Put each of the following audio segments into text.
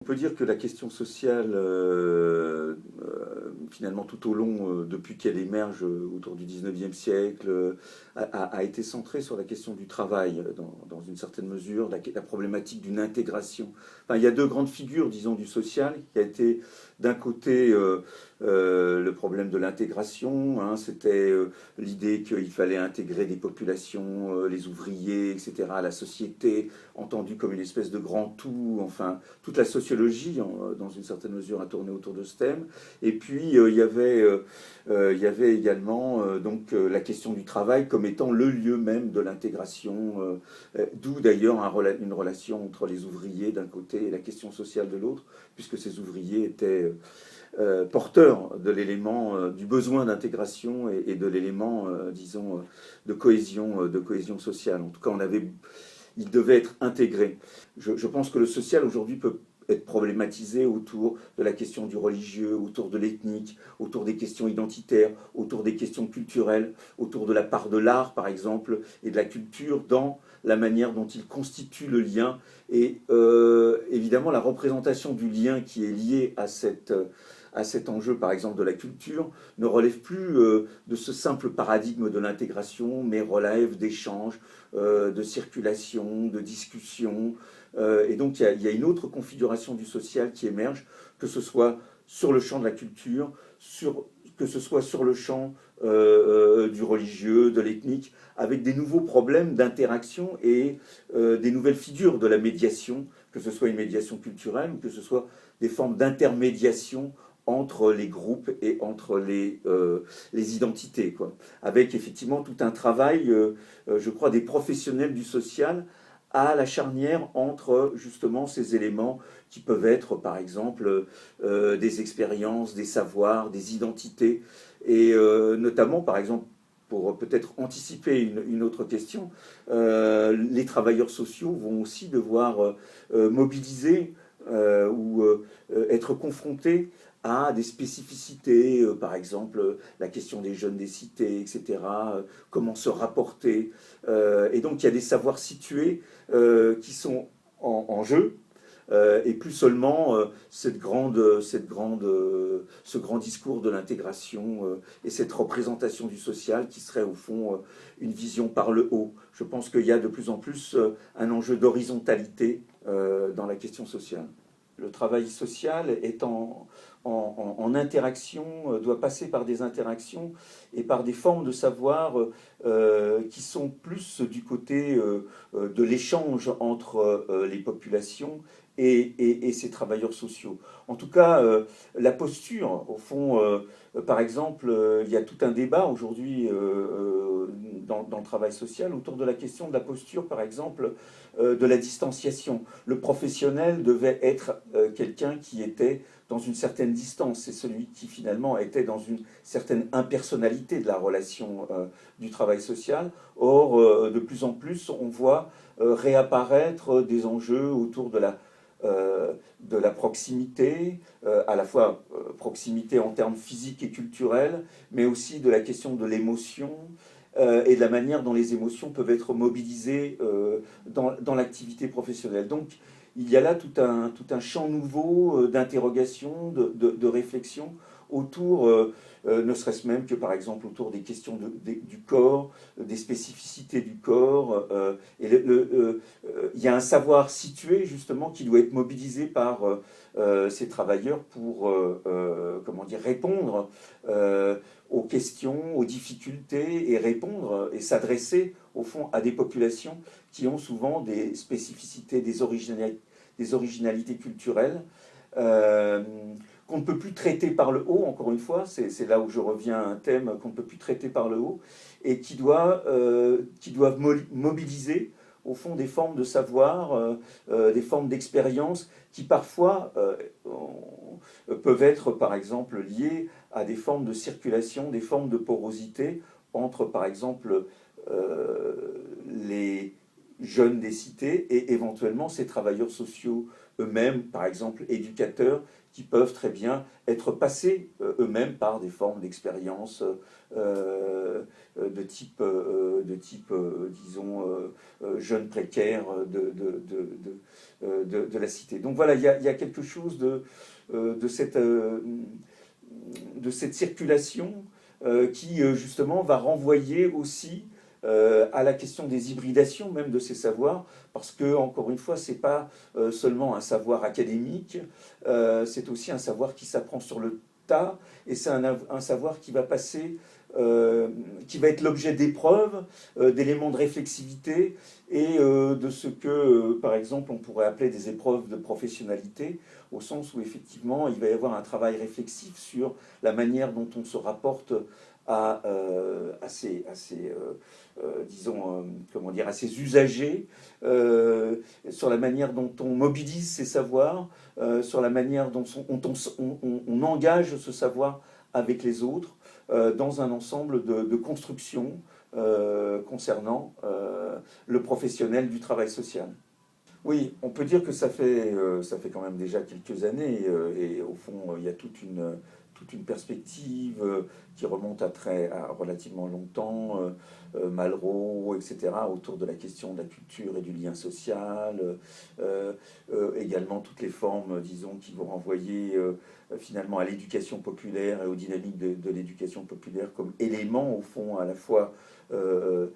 On peut dire que la question sociale, finalement tout au long, depuis qu'elle émerge autour du 19e siècle, a été centrée sur la question du travail, dans une certaine mesure, la problématique d'une intégration. Enfin, il y a deux grandes figures, disons, du social, qui a été d'un côté le problème de l'intégration, hein, c'était l'idée qu'il fallait intégrer des populations, les ouvriers, etc., à la société, entendue comme une espèce de grand tout, enfin, toute la sociologie, dans une certaine mesure, a tourné autour de ce thème. Et puis, il y avait également la question du travail comme étant le lieu même de l'intégration, d'où d'ailleurs une relation entre les ouvriers d'un côté et la question sociale de l'autre, puisque ces ouvriers étaient porteurs de l'élément du besoin d'intégration et de l'élément, disons, de cohésion sociale. En tout cas, il devait être intégré. Je pense que le social aujourd'hui peut être problématisé autour de la question du religieux, autour de l'ethnique, autour des questions identitaires, autour des questions culturelles, autour de la part de l'art, par exemple, et de la culture dans la manière dont il constitue le lien. Et évidemment, la représentation du lien qui est lié à cet enjeu, par exemple, de la culture, ne relève plus de ce simple paradigme de l'intégration, mais relève d'échanges, de circulation, de discussion. Et donc il y a une autre configuration du social qui émerge, que ce soit sur le champ de la culture, que ce soit sur le champ du religieux, de l'ethnique, avec des nouveaux problèmes d'interaction et des nouvelles figures de la médiation, que ce soit une médiation culturelle ou que ce soit des formes d'intermédiation entre les groupes et entre les identités, quoi. Avec effectivement tout un travail, je crois, des professionnels du social à la charnière entre justement ces éléments qui peuvent être par exemple des expériences, des savoirs, des identités, et notamment par exemple pour peut-être anticiper une autre question, les travailleurs sociaux vont aussi devoir mobiliser ou être confrontés à des spécificités, par exemple la question des jeunes des cités, etc., comment se rapporter. Et donc il y a des savoirs situés qui sont en jeu, et plus seulement ce grand discours de l'intégration et cette représentation du social qui serait au fond une vision par le haut. Je pense qu'il y a de plus en plus un enjeu d'horizontalité dans la question sociale. Le travail social est en interaction, doit passer par des interactions et par des formes de savoir qui sont plus du côté de l'échange entre les populations et ces travailleurs sociaux. En tout cas, la posture, au fond, par exemple, il y a tout un débat aujourd'hui dans le travail social autour de la question de la posture, par exemple, de la distanciation. Le professionnel devait être quelqu'un qui était dans une certaine distance. C'est celui qui finalement était dans une certaine impersonnalité de la relation du travail social. Or, de plus en plus, on voit réapparaître des enjeux autour de la proximité, à la fois proximité en termes physiques et culturels, mais aussi de la question de l'émotion, et de la manière dont les émotions peuvent être mobilisées dans l'activité professionnelle. Donc il y a là tout un champ nouveau d'interrogation, de réflexion autour, ne serait-ce même que par exemple autour des questions du corps, des spécificités du corps. Il y a un savoir situé justement qui doit être mobilisé par ces travailleurs pour comment dire, répondre aux questions, aux difficultés et répondre et s'adresser au fond à des populations qui ont souvent des spécificités, des originalités culturelles qu'on ne peut plus traiter par le haut, encore une fois, c'est là où je reviens à un thème qu'on ne peut plus traiter par le haut, et qui doivent mobiliser au fond des formes de savoir, des formes d'expérience qui parfois peuvent être par exemple liées à des formes de circulation, des formes de porosité entre par exemple les jeunes des cités et éventuellement ces travailleurs sociaux eux-mêmes, par exemple éducateurs, qui peuvent très bien être passés eux-mêmes par des formes d'expérience disons, jeunes précaires de la cité. Donc voilà, il y a quelque chose de cette, de cette circulation qui justement va renvoyer aussi à la question des hybridations même de ces savoirs, parce que, encore une fois, ce n'est pas seulement un savoir académique, c'est aussi un savoir qui s'apprend sur le tas, et c'est un savoir qui va passer, qui va être l'objet d'épreuves, d'éléments de réflexivité, et de ce que, par exemple, on pourrait appeler des épreuves de professionnalité, au sens où, effectivement, il va y avoir un travail réflexif sur la manière dont on se rapporte à comment dire, à ces usagers, sur la manière dont on mobilise ces savoirs, sur la manière dont on engage ce savoir avec les autres, dans un ensemble de constructions concernant le professionnel du travail social. Oui, on peut dire que ça fait quand même déjà quelques années, et au fond, il y a toute une perspective qui remonte à relativement longtemps, Malraux, etc., autour de la question de la culture et du lien social, également toutes les formes, disons, qui vont renvoyer finalement à l'éducation populaire et aux dynamiques de l'éducation populaire comme élément, au fond, à la fois de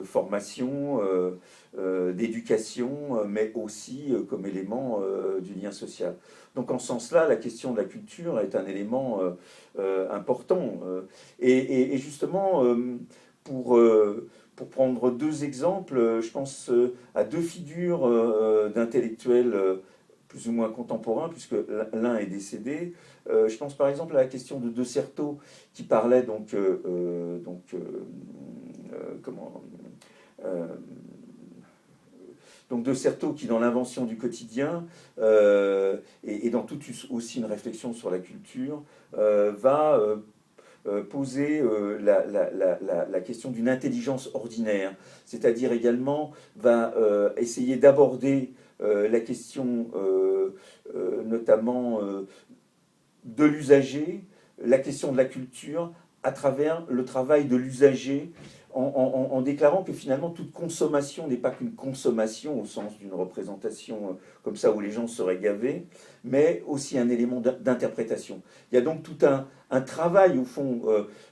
formation, d'éducation, mais aussi comme élément du lien social. Donc en ce sens-là, la question de la culture est un élément important. Et justement, pour, pour prendre deux exemples, je pense à deux figures d'intellectuels plus ou moins contemporains, puisque l'un est décédé. Je pense par exemple à la question de De Certeau, qui parlait comment donc De Certeau qui, dans l'invention du quotidien, et dans toute aussi une réflexion sur la culture, va poser la question d'une intelligence ordinaire, c'est-à-dire également va essayer d'aborder la question notamment de l'usager, la question de la culture, à travers le travail de l'usager, en déclarant que finalement toute consommation n'est pas qu'une consommation au sens d'une représentation comme ça où les gens seraient gavés, mais aussi un élément d'interprétation. Il y a donc tout un travail au fond,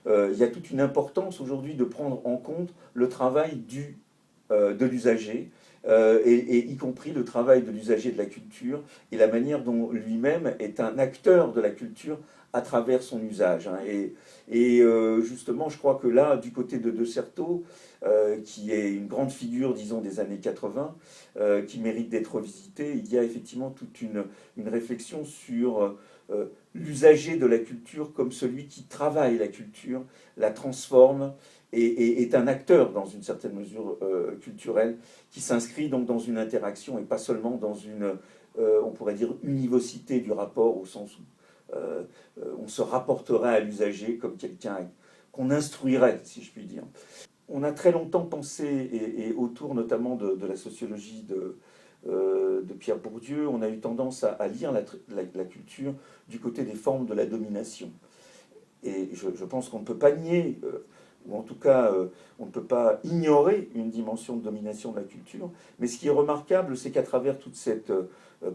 il y a toute une importance aujourd'hui de prendre en compte le travail de l'usager, et y compris le travail de l'usager de la culture et la manière dont lui-même est un acteur de la culture à travers son usage. Hein. Et justement, je crois que là, du côté de Certeau, qui est une grande figure, disons, des années 80, qui mérite d'être revisitée, il y a effectivement toute une réflexion sur l'usager de la culture comme celui qui travaille la culture, la transforme, et est un acteur, dans une certaine mesure, culturelle, qui s'inscrit donc dans une interaction et pas seulement dans une, on pourrait dire, univocité du rapport, au sens où on se rapporterait à l'usager comme quelqu'un qu'on instruirait, si je puis dire. On a très longtemps pensé, et autour notamment de la sociologie de Pierre Bourdieu, on a eu tendance à lire la culture du côté des formes de la domination. Et je pense qu'on ne peut pas nier, ou en tout cas, on ne peut pas ignorer une dimension de domination de la culture. Mais ce qui est remarquable, c'est qu'à travers toute cette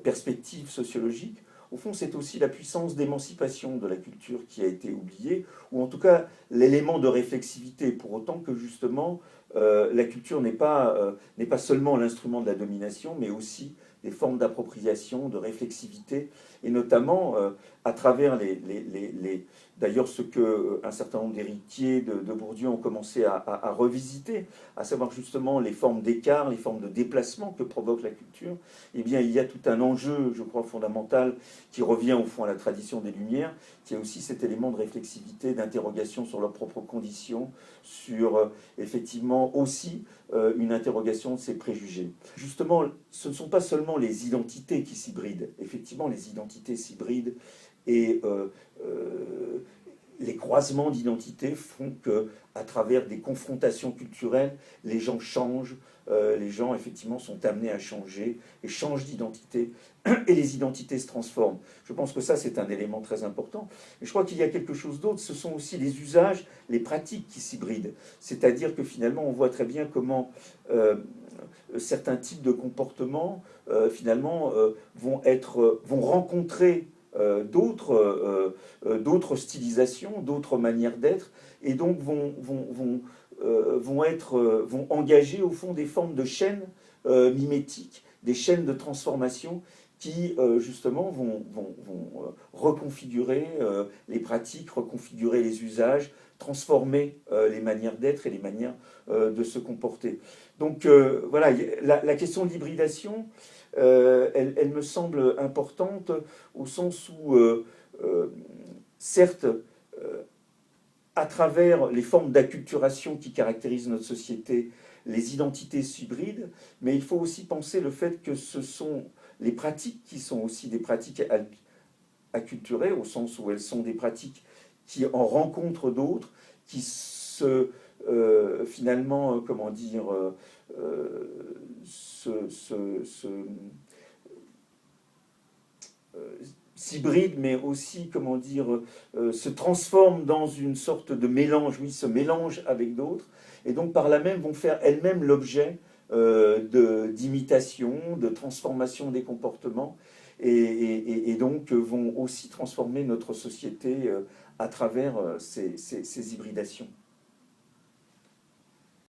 perspective sociologique, au fond, c'est aussi la puissance d'émancipation de la culture qui a été oubliée, ou en tout cas l'élément de réflexivité, pour autant que justement la culture n'est pas seulement l'instrument de la domination, mais aussi des formes d'appropriation, de réflexivité, et notamment à travers d'ailleurs ce qu'un certain nombre d'héritiers de Bourdieu ont commencé à revisiter, à savoir justement les formes d'écart, les formes de déplacement que provoque la culture. Eh bien, il y a tout un enjeu, je crois, fondamental, qui revient au fond à la tradition des Lumières, qui est aussi cet élément de réflexivité, d'interrogation sur leurs propres conditions, sur effectivement aussi une interrogation de ses préjugés. Justement, ce ne sont pas seulement les identités qui s'hybrident. Effectivement, les identités s'hybrident et les croisements d'identités font que, à travers des confrontations culturelles, les gens changent, les gens effectivement sont amenés à changer et changent d'identité, et les identités se transforment. Je pense que ça, c'est un élément très important. Et je crois qu'il y a quelque chose d'autre, ce sont aussi les usages, les pratiques qui s'hybrident. C'est-à-dire que finalement, on voit très bien comment certains types de comportements, finalement, vont rencontrer d'autres stylisations, d'autres manières d'être, et donc vont engager au fond des formes de chaînes mimétiques, des chaînes de transformation qui justement vont reconfigurer les pratiques, reconfigurer les usages, transformer les manières d'être et les manières de se comporter. Donc voilà, la question de l'hybridation, elle me semble importante au sens où, certes, à travers les formes d'acculturation qui caractérisent notre société, les identités s'hybrident, mais il faut aussi penser le fait que ce sont les pratiques qui sont aussi des pratiques acculturées, au sens où elles sont des pratiques qui en rencontrent d'autres, qui finalement, comment dire, s'hybride, mais aussi, comment dire, se transforme dans une sorte de mélange, oui, se mélange avec d'autres, et donc par là même vont faire elles-mêmes l'objet d'imitation, de transformation des comportements, et donc vont aussi transformer notre société à travers ces hybridations.